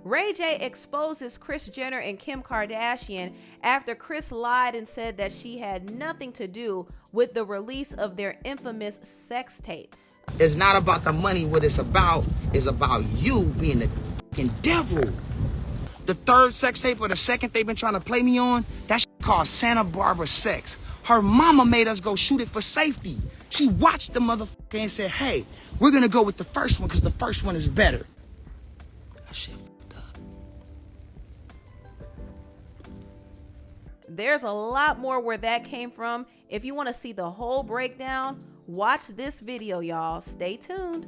Ray J exposes Kris Jenner and Kim Kardashian after Kris lied and said that she had nothing to do with the release of their infamous sex tape. It's not about the money. What it's about is about you being the fucking devil. The third sex tape or the second they've been trying to play me on, that shit called Santa Barbara Sex. Her mama made us go shoot it for safety. She watched the motherfucker and said, hey, we're gonna go with the first one because the first one is better. That shit fucked up. There's a lot more where that came from. If you want to see the whole breakdown, watch this video, y'all. Stay tuned.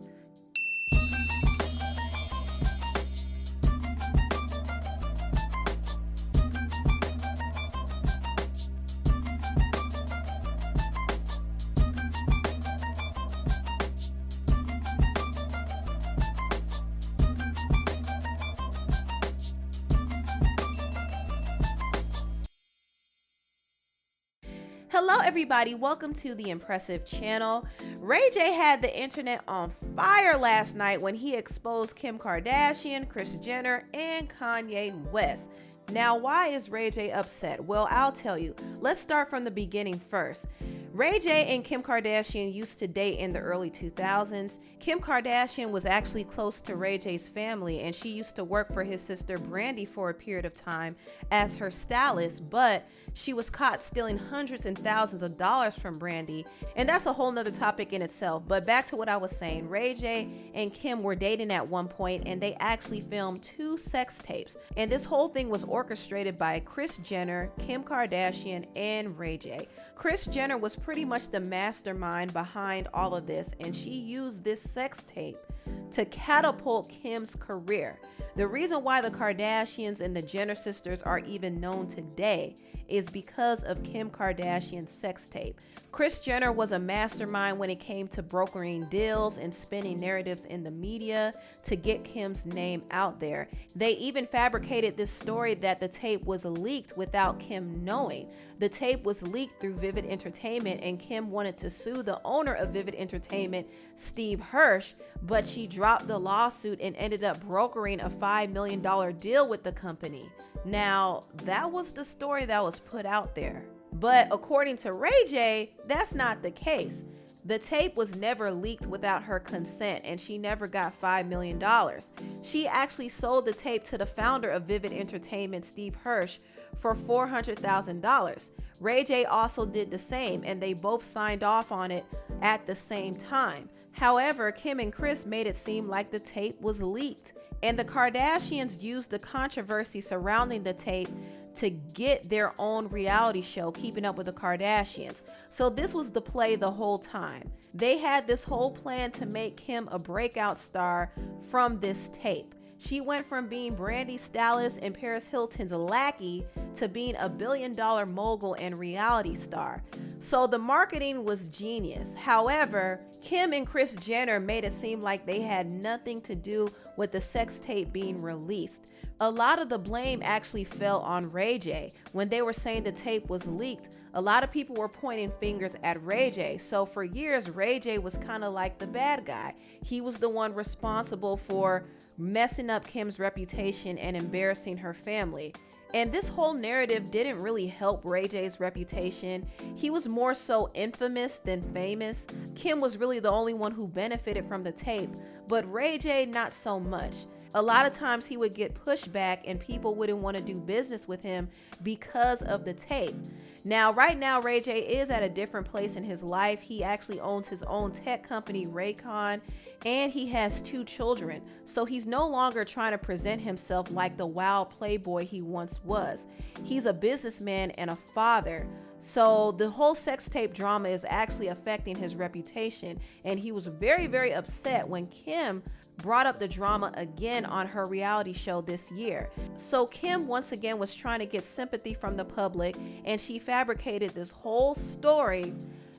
Hello everybody, welcome to the Empressive channel. Ray J had the internet on fire last night when he exposed Kim Kardashian, Kris Jenner, and Kanye West. Now, why is Ray J upset? Well, I'll tell you. Let's start from the beginning first. Ray J and Kim Kardashian used to date in the early 2000s. Kim Kardashian was actually close to Ray J's family, and she used to work for his sister Brandy for a period of time as her stylist, but she was caught stealing hundreds and thousands of dollars from Brandy, and that's a whole nother topic in itself. But back to what I was saying, Ray J and Kim were dating at one point, and they actually filmed 2 sex tapes, and this whole thing was orchestrated by Kris Jenner, Kim Kardashian, and Ray J. Kris Jenner was pretty much the mastermind behind all of this, and she used this sex tape to catapult Kim's career. The reason why the Kardashians and the Jenner sisters are even known today is because of Kim Kardashian's sex tape. Kris Jenner was a mastermind when it came to brokering deals and spinning narratives in the media to get Kim's name out there. They even fabricated this story that the tape was leaked without Kim knowing. The tape was leaked through Vivid Entertainment, and Kim wanted to sue the owner of Vivid Entertainment, Steve Hirsch, but she dropped the lawsuit and ended up brokering a $5 million deal with the company. Now, that was the story that was put out there. But according to Ray J, that's not the case. The tape was never leaked without her consent, and she never got $5 million. She actually sold the tape to the founder of Vivid Entertainment, Steve Hirsch, for $400,000. Ray J also did the same, and they both signed off on it at the same time. However, Kim and Kris made it seem like the tape was leaked, and the Kardashians used the controversy surrounding the tape to get their own reality show, Keeping Up with the Kardashians. So this was the play the whole time. They had this whole plan to make Kim a breakout star from this tape. She went from being Brandy's stylist and Paris Hilton's lackey to being a billion-dollar mogul and reality star. So the marketing was genius. However, Kim and Kris Jenner made it seem like they had nothing to do with the sex tape being released. A lot of the blame actually fell on Ray J. When they were saying the tape was leaked, a lot of people were pointing fingers at Ray J. So for years, Ray J was kind of like the bad guy. He was the one responsible for messing up Kim's reputation and embarrassing her family. And this whole narrative didn't really help Ray J's reputation. He was more so infamous than famous. Kim was really the only one who benefited from the tape, but Ray J not so much. A lot of times he would get pushback and people wouldn't want to do business with him because of the tape. Now, right now, Ray J is at a different place in his life. He actually owns his own tech company, Raycon, and he has 2 children. So he's no longer trying to present himself like the wild playboy he once was. He's a businessman and a father. So the whole sex tape drama is actually affecting his reputation. And he was very, very upset when Kim brought up the drama again on her reality show this year. So Kim once again was trying to get sympathy from the public, and she fabricated this whole story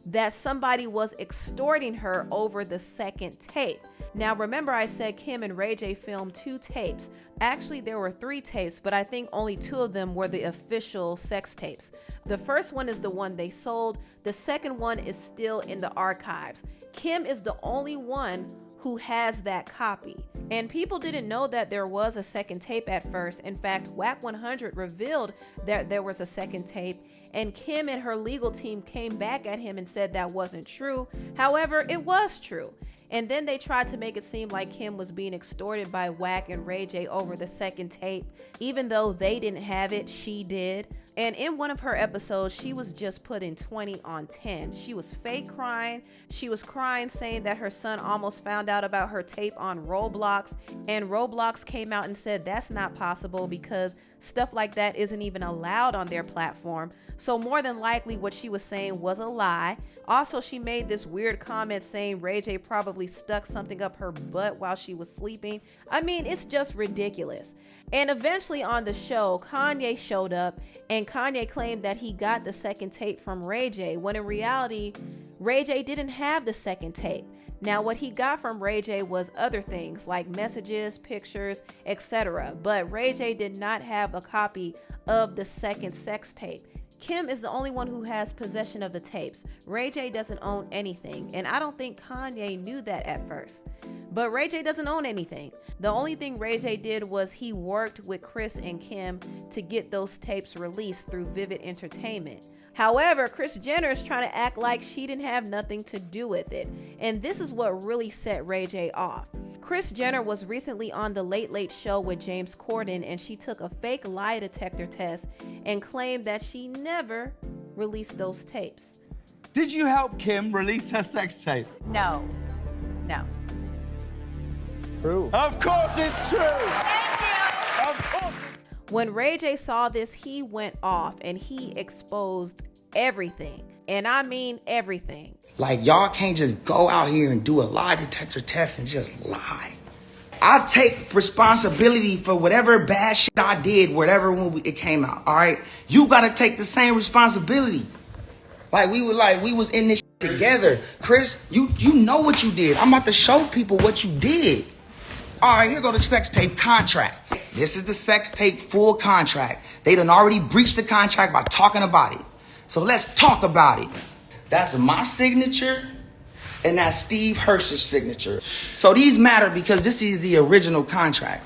that somebody was extorting her over the second tape. Now remember, I said Kim and Ray J filmed 2 tapes. Actually, there were 3 tapes, but I think only 2 of them were the official sex tapes. The first one is the one they sold. The second one is still in the archives. Kim is the only one who has that copy. And people didn't know that there was a second tape at first. In fact, Whack 100 revealed that there was a second tape, and Kim and her legal team came back at him and said that wasn't true. However, it was true. And then they tried to make it seem like Kim was being extorted by Whack and Ray J over the second tape. Even though they didn't have it, she did. And in one of her episodes, she was just putting 20 on 10. She was fake crying. She was crying, saying that her son almost found out about her tape on Roblox. And Roblox came out and said that's not possible because stuff like that isn't even allowed on their platform. So more than likely what she was saying was a lie. Also, she made this weird comment saying Ray J probably stuck something up her butt while she was sleeping. I mean, it's just ridiculous. And eventually on the show, Kanye showed up, and Kanye claimed that he got the second tape from Ray J, when in reality, Ray J didn't have the second tape. Now, what he got from Ray J was other things like messages, pictures, etc. But Ray J did not have a copy of the second sex tape. Kim is the only one who has possession of the tapes. Ray J doesn't own anything, and I don't think Kanye knew that at first. But Ray J doesn't own anything. The only thing Ray J did was he worked with Kris and Kim to get those tapes released through Vivid Entertainment. However, Kris Jenner is trying to act like she didn't have nothing to do with it. And this is what really set Ray J off. Kris Jenner was recently on the Late Late Show with James Corden, and she took a fake lie detector test and claimed that she never released those tapes. Did you help Kim release her sex tape? No. No. True. Of course it's true. Thank you. Of course. When Ray J saw this, he went off and he exposed everything. And I mean everything. Like, y'all can't just go out here and do a lie detector test and just lie. I take responsibility for whatever bad shit I did, whatever when it came out, all right? You gotta take the same responsibility. Like, we was in this shit together. Kris, you know what you did. I'm about to show people what you did. All right, here go the sex tape contract. This is the sex tape full contract. They done already breached the contract by talking about it. So let's talk about it. That's my signature, and that's Steve Hirsch's signature. So these matter because this is the original contract.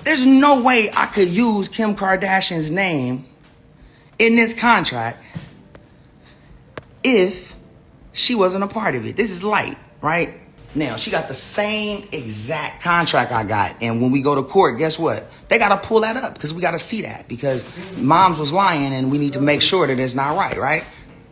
There's no way I could use Kim Kardashian's name in this contract if she wasn't a part of it. This is light, right? Now, she got the same exact contract I got. And when we go to court, guess what? They got to pull that up because we got to see that because moms was lying and we need to make sure that it's not right?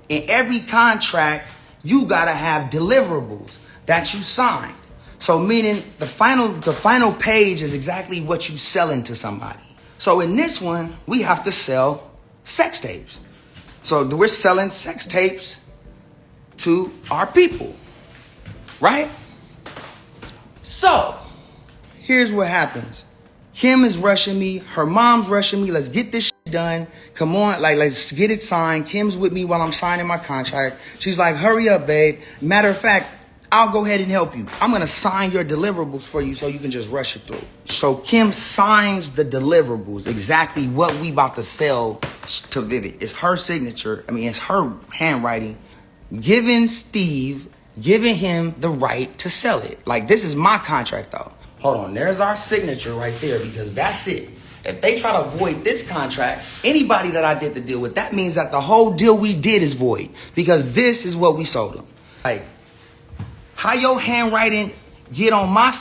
In every contract, you got to have deliverables that you sign. So meaning the final page is exactly what you selling to somebody. So in this one, we have to sell sex tapes. So we're selling sex tapes to our people, right? So here's what happens. Kim is rushing me. Her mom's rushing me. Let's get this shit done. Come on, let's get it signed. Kim's with me while I'm signing my contract. She's like, hurry up, babe. Matter of fact, I'll go ahead and help you. I'm going to sign your deliverables for you so you can just rush it through. So Kim signs the deliverables, exactly what we about to sell to Vivid. It's her signature. I mean, it's her handwriting. Giving him the right to sell it. Like, this is my contract, though. Hold on, there's our signature right there because that's it. If they try to void this contract, anybody that I did the deal with, that means that the whole deal we did is void because this is what we sold them. Like, how your handwriting get on my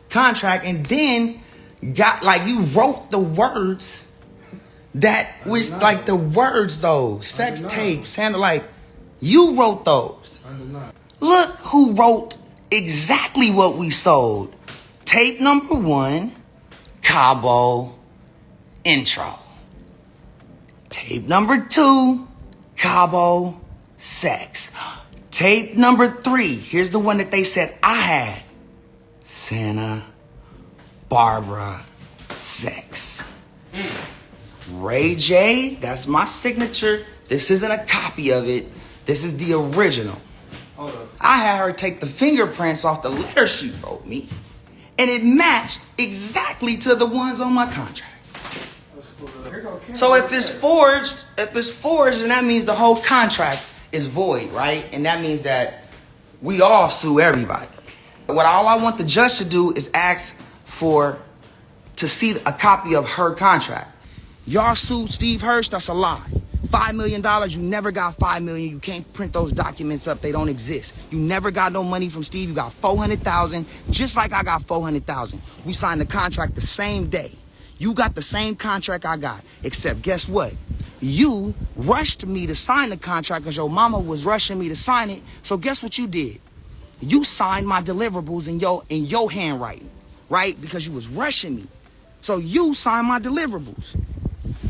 contract and then got, like, you wrote the words that was, like, the words, though, sex tapes, handle, like, you wrote those. Look who wrote exactly what we sold. Tape number 1, Cabo intro. Tape number 2, Cabo sex. Tape number 3, here's the one that they said I had. Santa Barbara sex. Ray J, that's my signature. This isn't a copy of it. This is the original. I had her take the fingerprints off the letter she wrote me, and it matched exactly to the ones on my contract. So if it's forged, then that means the whole contract is void, right? And that means that we all sue everybody. All I want the judge to do is ask to see a copy of her contract. Y'all sued Steve Hirsch, that's a lie. $5 million, you never got $5 million. You can't print those documents up, they don't exist. You never got no money from Steve, you got $400,000, just like I got $400,000. We signed the contract the same day. You got the same contract I got, except guess what? You rushed me to sign the contract because your mama was rushing me to sign it. So guess what you did? You signed my deliverables in your handwriting, right? Because you was rushing me. So you signed my deliverables.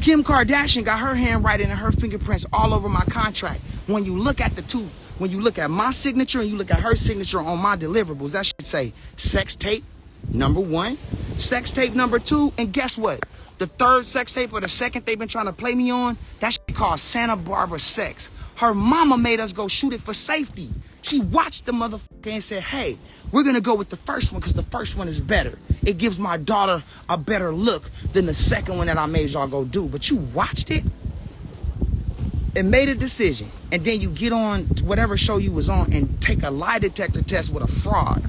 Kim Kardashian got her handwriting and her fingerprints all over my contract. When you look at the two, when you look at my signature and you look at her signature on my deliverables, that should say sex tape number 1, sex tape number 2, and guess what? The third sex tape or the second they've been trying to play me on, that shit called Santa Barbara sex. Her mama made us go shoot it for safety. She watched the motherfucker and said, hey, we're going to go with the first one because the first one is better. It gives my daughter a better look than the second one that I made y'all go do. But you watched it and made a decision. And then you get on whatever show you was on and take a lie detector test with a fraud.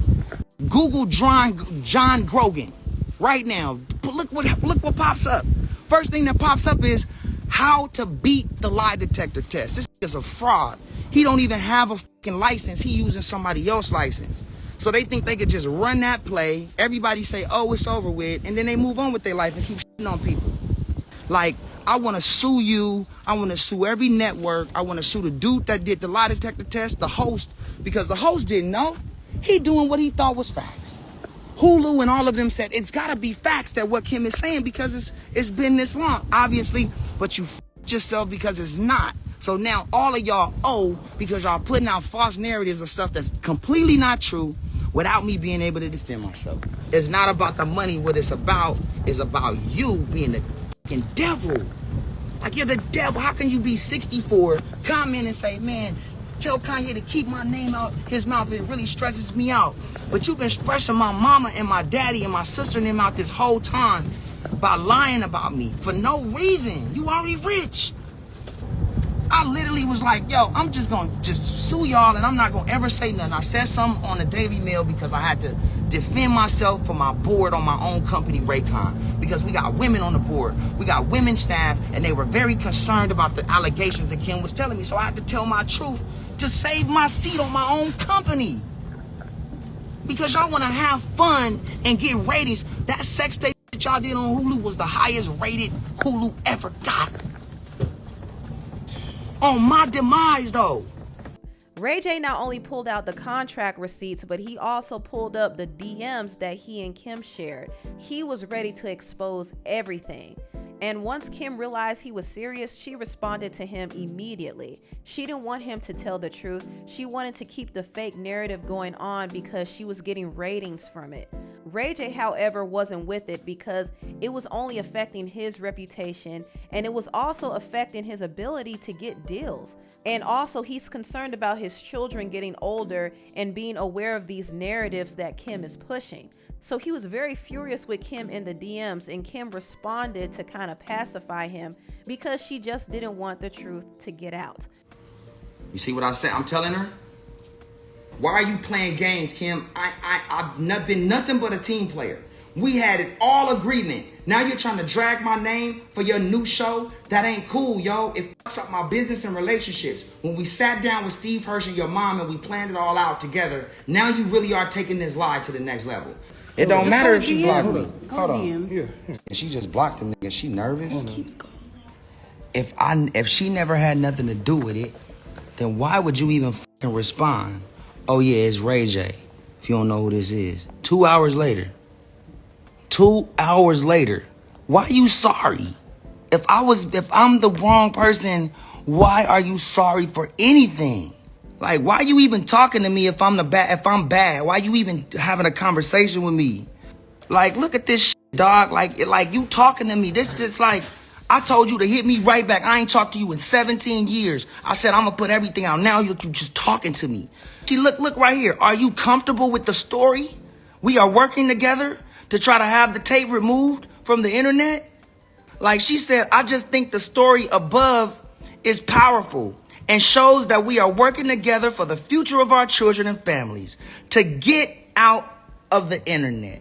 Google John Grogan right now. Look what pops up. First thing that pops up is how to beat the lie detector test. This is a fraud. He don't even have a fucking license. He using somebody else's license. So they think they could just run that play. Everybody say, oh, it's over with. And then they move on with their life and keep shitting on people. Like, I want to sue you. I want to sue every network. I want to sue the dude that did the lie detector test, the host, because the host didn't know. He doing what he thought was facts. Hulu and all of them said, it's got to be facts that what Kim is saying because it's been this long, obviously. But you f***ed yourself because it's not. So now all of y'all owe because y'all putting out false narratives of stuff that's completely not true without me being able to defend myself. It's not about the money. What it's about is about you being the fucking devil. Like, you're the devil. How can you be 64, comment and say, man, tell Kanye to keep my name out his mouth. It really stresses me out. But you've been stressing my mama and my daddy and my sister and them out this whole time by lying about me for no reason. You already rich. I literally was like, yo, I'm just going to sue y'all and I'm not going to ever say nothing. I said something on the Daily Mail because I had to defend myself for my board on my own company, Raycon. Because we got women on the board. We got women staff and they were very concerned about the allegations that Kim was telling me. So I had to tell my truth to save my seat on my own company. Because y'all want to have fun and get ratings. That sex tape that y'all did on Hulu was the highest rated Hulu ever got. On my demise, though. Ray J not only pulled out the contract receipts, but he also pulled up the DMs that he and Kim shared. He was ready to expose everything. And once Kim realized he was serious, she responded to him immediately. She didn't want him to tell the truth. She wanted to keep the fake narrative going on because she was getting ratings from it. Ray J, however, wasn't with it because it was only affecting his reputation and it was also affecting his ability to get deals. And also he's concerned about his children getting older and being aware of these narratives that Kim is pushing. So he was very furious with Kim in the DMs, and Kim responded to kind of pacify him because she just didn't want the truth to get out. You see what I said? I'm telling her. Why are you playing games, Kim? I've not been nothing but a team player. We had it all agreement. Now you're trying to drag my name for your new show? That ain't cool, yo. It fucks up my business and relationships. When we sat down with Steve Hirsch and your mom and we planned it all out together, now you really are taking this lie to the next level. It don't matter if she blocked me. Hold on. Yeah. And she just blocked the nigga. She nervous? Keeps going. If she never had nothing to do with it, then why would you even fucking respond? Oh yeah, it's Ray J. If you don't know who this is. 2 hours later. 2 hours later. Why are you sorry? If I'm the wrong person, why are you sorry for anything? Like, why are you even talking to me if I'm bad? Why are you even having a conversation with me? Like, look at this shit, dog. Like you talking to me. This just like, I told you to hit me right back. I ain't talked to you in 17 years. I said, I'm gonna put everything out. Now you just talking to me. See, look right here. Are you comfortable with the story? We are working together to try to have the tape removed from the internet. Like she said, I just think the story above is powerful and shows that we are working together for the future of our children and families to get out of the internet.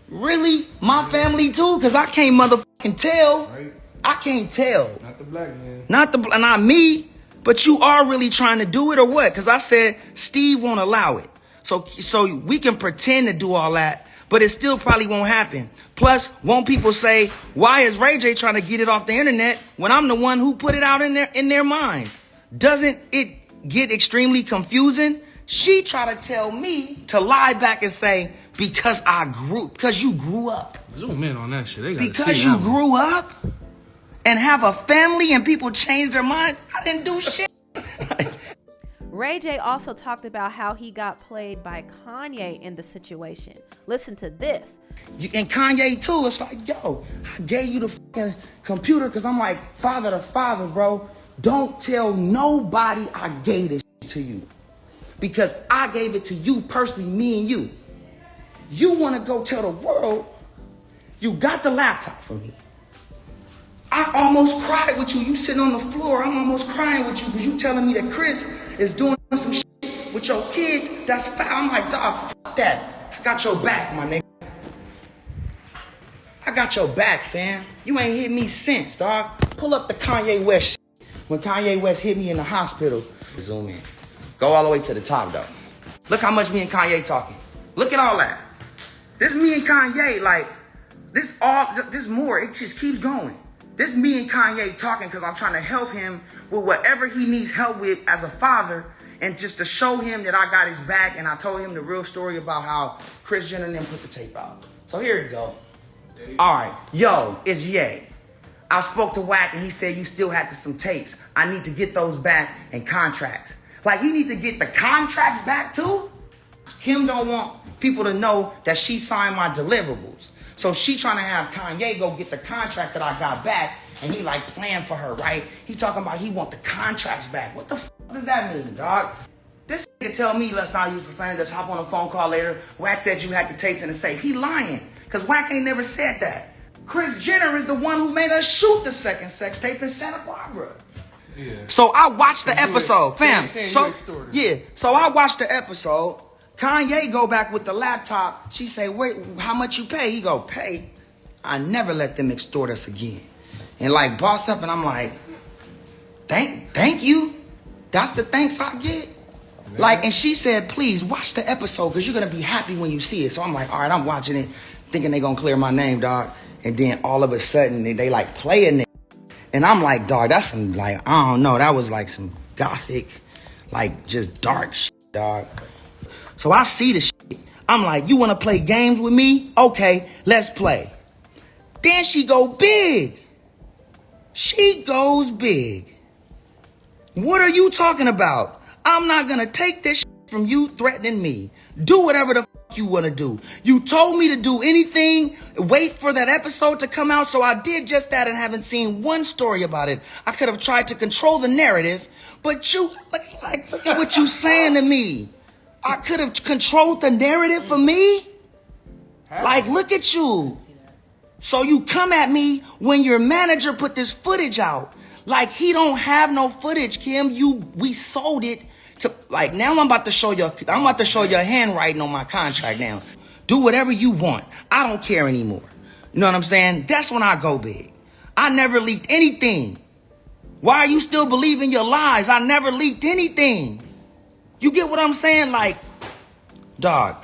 Really? My family too? Cause I can't motherfucking tell. Right. I can't tell. Not the black man. Not me. But you are really trying to do it or what? Cause I said Steve won't allow it. So we can pretend to do all that, but it still probably won't happen. Plus, won't people say, why is Ray J trying to get it off the internet when I'm the one who put it out in their mind? Doesn't it get extremely confusing? She tried to tell me to lie back and say, because you grew up. Zoom in on that shit. They gotta Because see you that one. grew up and have a family and people change their minds. I didn't do shit. Ray J also talked about how he got played by Kanye in the situation. Listen to this. And Kanye too. It's like, yo, I gave you the fucking computer because I'm like father to father, bro. Don't tell nobody I gave this shit to you. Because I gave it to you personally, me and you. You want to go tell the world you got the laptop from me. I almost cried with you. You sitting on the floor. I'm almost crying with you because you telling me that Kris is doing some shit with your kids. That's foul. I'm like, dog, fuck that. I got your back, my nigga. I got your back, fam. You ain't hit me since, dog. Pull up the Kanye West shit. When Kanye West hit me in the hospital. Zoom in. Go all the way to the top, though. Look how much me and Kanye talking. Look at all that. This me and Kanye, like, this more, it just keeps going. This me and Kanye talking because I'm trying to help him with whatever he needs help with as a father and just to show him that I got his back, and I told him the real story about how Kris Jenner and them put the tape out. So here you go. All right. Yo, it's Ye. I spoke to Wack and he said you still had some tapes. I need to get those back and contracts. Like, he need to get the contracts back too? Kim don't want people to know that she signed my deliverables. So she trying to have Kanye go get the contract that I got back, and he like playing for her, right? He talking about he want the contracts back. What the f does that mean, dog? This nigga tell me let's not use profanity, let's hop on a phone call later. Wack said you had the tapes in the safe. He lying, because Wack ain't never said that. Kris Jenner is the one who made us shoot the second sex tape in Santa Barbara. Yeah. So I watched the episode, fam. saying So you extorted. yeah, so I watched the episode. Kanye go back with the laptop. She say, wait, how much you pay? He go, pay? I never let them extort us again. And like bossed up, and I'm like, thank you. That's the thanks I get. Like, and she said, please watch the episode because you're gonna be happy when you see it. So I'm like, all right, I'm watching it, thinking they gonna clear my name, dog. And then all of a sudden they like playing it. And I'm like, dog, that's some like, I don't know, that was like some gothic, like just dark shit, dog. So I see the shit. I'm like, you want to play games with me? Okay, let's play. Then she go big. She goes big. What are you talking about? I'm not going to take this shit from you threatening me. Do whatever the fuck you want to do. You told me to do anything. Wait for that episode to come out. So I did just that and haven't seen one story about it. I could have tried to control the narrative. But you, look at what you saying to me. I could have controlled the narrative for me. Like, look at you. So you come at me when your manager put this footage out. Like, he don't have no footage, Kim. We sold it to, like, now I'm about to show your handwriting on my contract now. Do whatever you want. I don't care anymore. You know what I'm saying? That's when I go big. I never leaked anything. Why are you still believing your lies? I never leaked anything. You get what I'm saying? Like, dog.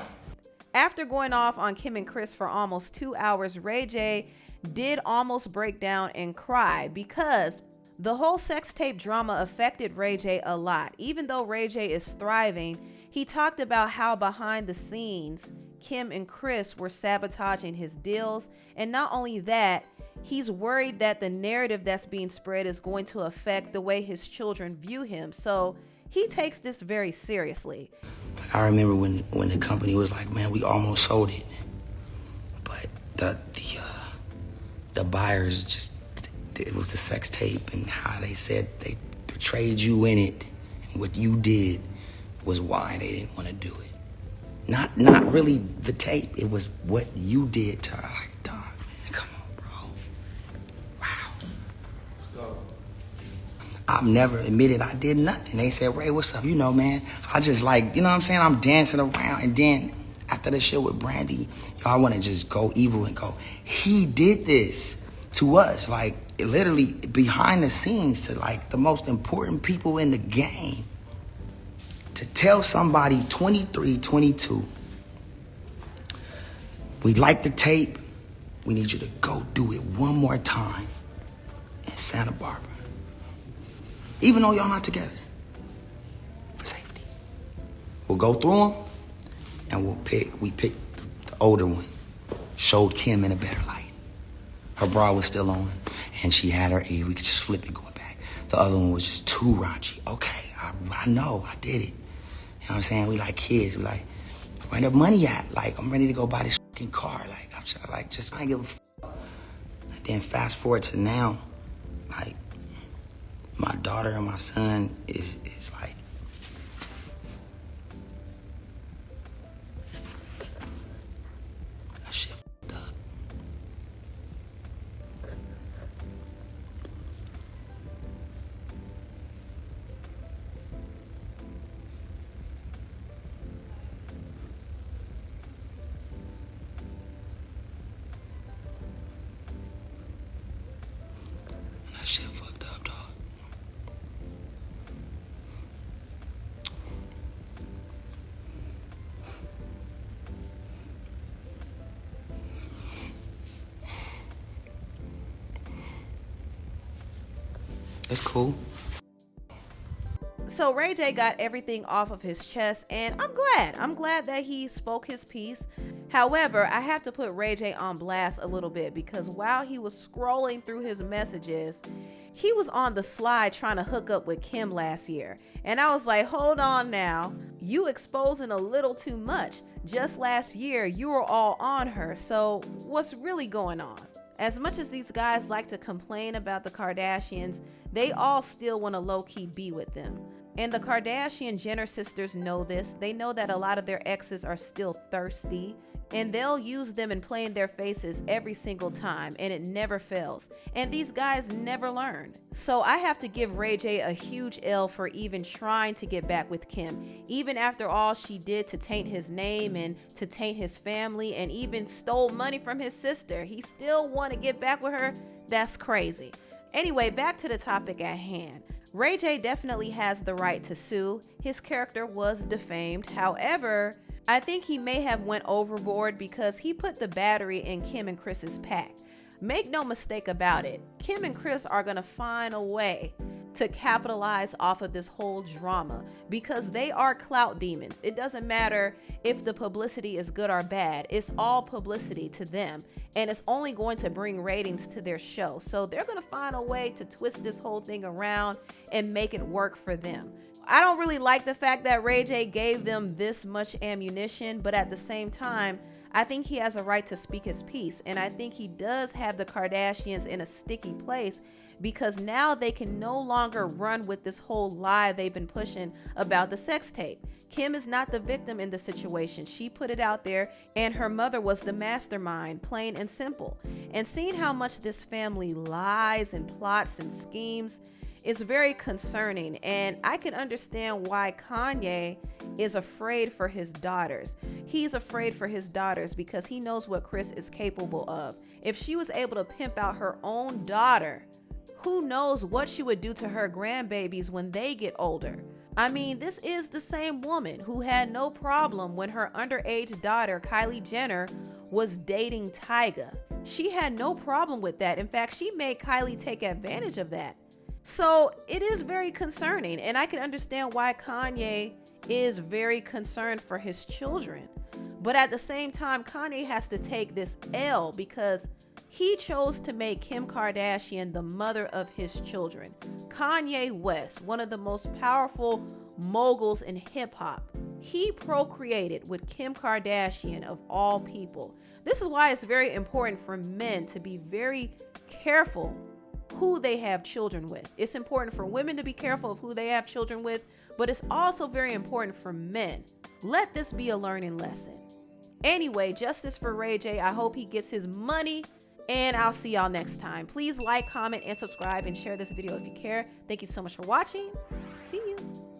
After going off on Kim and Kris for almost 2 hours, Ray J did almost break down and cry because the whole sex tape drama affected Ray J a lot. Even though Ray J is thriving, he talked about how behind the scenes, Kim and Kris were sabotaging his deals. And not only that, he's worried that the narrative that's being spread is going to affect the way his children view him. So he takes this very seriously. I remember when the company was like, man, we almost sold it. But the buyers just, it was the sex tape and how they said they betrayed you in it. And what you did was why they didn't want to do it. Not really the tape. It was what you did to her. Like, dog, man, come on, bro. Wow. I've never admitted I did nothing. They said, Ray, what's up? You know, man, I just like, you know what I'm saying? I'm dancing around. And then at after the shit with Brandy, y'all want to just go evil and go, he did this to us, like literally behind the scenes, to like the most important people in the game. To tell somebody 23, 22, we like the tape, we need you to go do it one more time in Santa Barbara. Even though y'all not together, for safety. We'll go through them and we picked the older one, showed Kim in a better light. Her bra was still on and she had her ear, we could just flip it going back. The other one was just too raunchy. Okay, I know, I did it. You know what I'm saying? We like kids. We like, where the money at? Like, I'm ready to go buy this fucking car. Like, I'm just, like, just I ain't give a fuck. And then fast forward to now, like, my daughter and my son is like, that shit fucked up. That shit fucked up, dog. It's cool. So Ray J got everything off of his chest, and I'm glad that he spoke his piece. However, I have to put Ray J on blast a little bit, because while he was scrolling through his messages, he was on the slide trying to hook up with Kim last year. And I was like, hold on now, you exposing a little too much. Just last year, you were all on her. So what's really going on? As much as these guys like to complain about the Kardashians, they all still want to low-key be with them. And the Kardashian Jenner sisters know this. They know that a lot of their exes are still thirsty, and they'll use them and play in their faces every single time, and it never fails. And these guys never learn. So I have to give Ray J a huge L for even trying to get back with Kim, even after all she did to taint his name and to taint his family, and even stole money from his sister. He still want to get back with her? That's crazy. Anyway, back to the topic at hand. Ray J definitely has the right to sue. His character was defamed. However, I think he may have went overboard because he put the battery in Kim and Kris's pack. Make no mistake about it, Kim and Kris are gonna find a way to capitalize off of this whole drama because they are clout demons. It doesn't matter if the publicity is good or bad. It's all publicity to them, and it's only going to bring ratings to their show. So they're gonna find a way to twist this whole thing around and make it work for them. I don't really like the fact that Ray J gave them this much ammunition, but at the same time, I think he has a right to speak his piece. And I think he does have the Kardashians in a sticky place because now they can no longer run with this whole lie they've been pushing about the sex tape. Kim is not the victim in the situation. She put it out there, and her mother was the mastermind, plain and simple. And seeing how much this family lies and plots and schemes is very concerning, and I can understand why Kanye is afraid for his daughters. He's afraid for his daughters because he knows what Kris is capable of. If she was able to pimp out her own daughter, who knows what she would do to her grandbabies when they get older. I mean, this is the same woman who had no problem when her underage daughter, Kylie Jenner, was dating Tyga. She had no problem with that. In fact, she made Kylie take advantage of that. So it is very concerning, and I can understand why Kanye is very concerned for his children. But at the same time, Kanye has to take this L because he chose to make Kim Kardashian the mother of his children. Kanye West, one of the most powerful moguls in hip hop, he procreated with Kim Kardashian of all people. This is why it's very important for men to be very careful who they have children with. It's important for women to be careful of who they have children with, but it's also very important for men. Let this be a learning lesson. Anyway, justice for Ray J. I hope he gets his money, and I'll see y'all next time. Please like, comment, and subscribe, and share this video if you care. Thank you so much for watching. See you.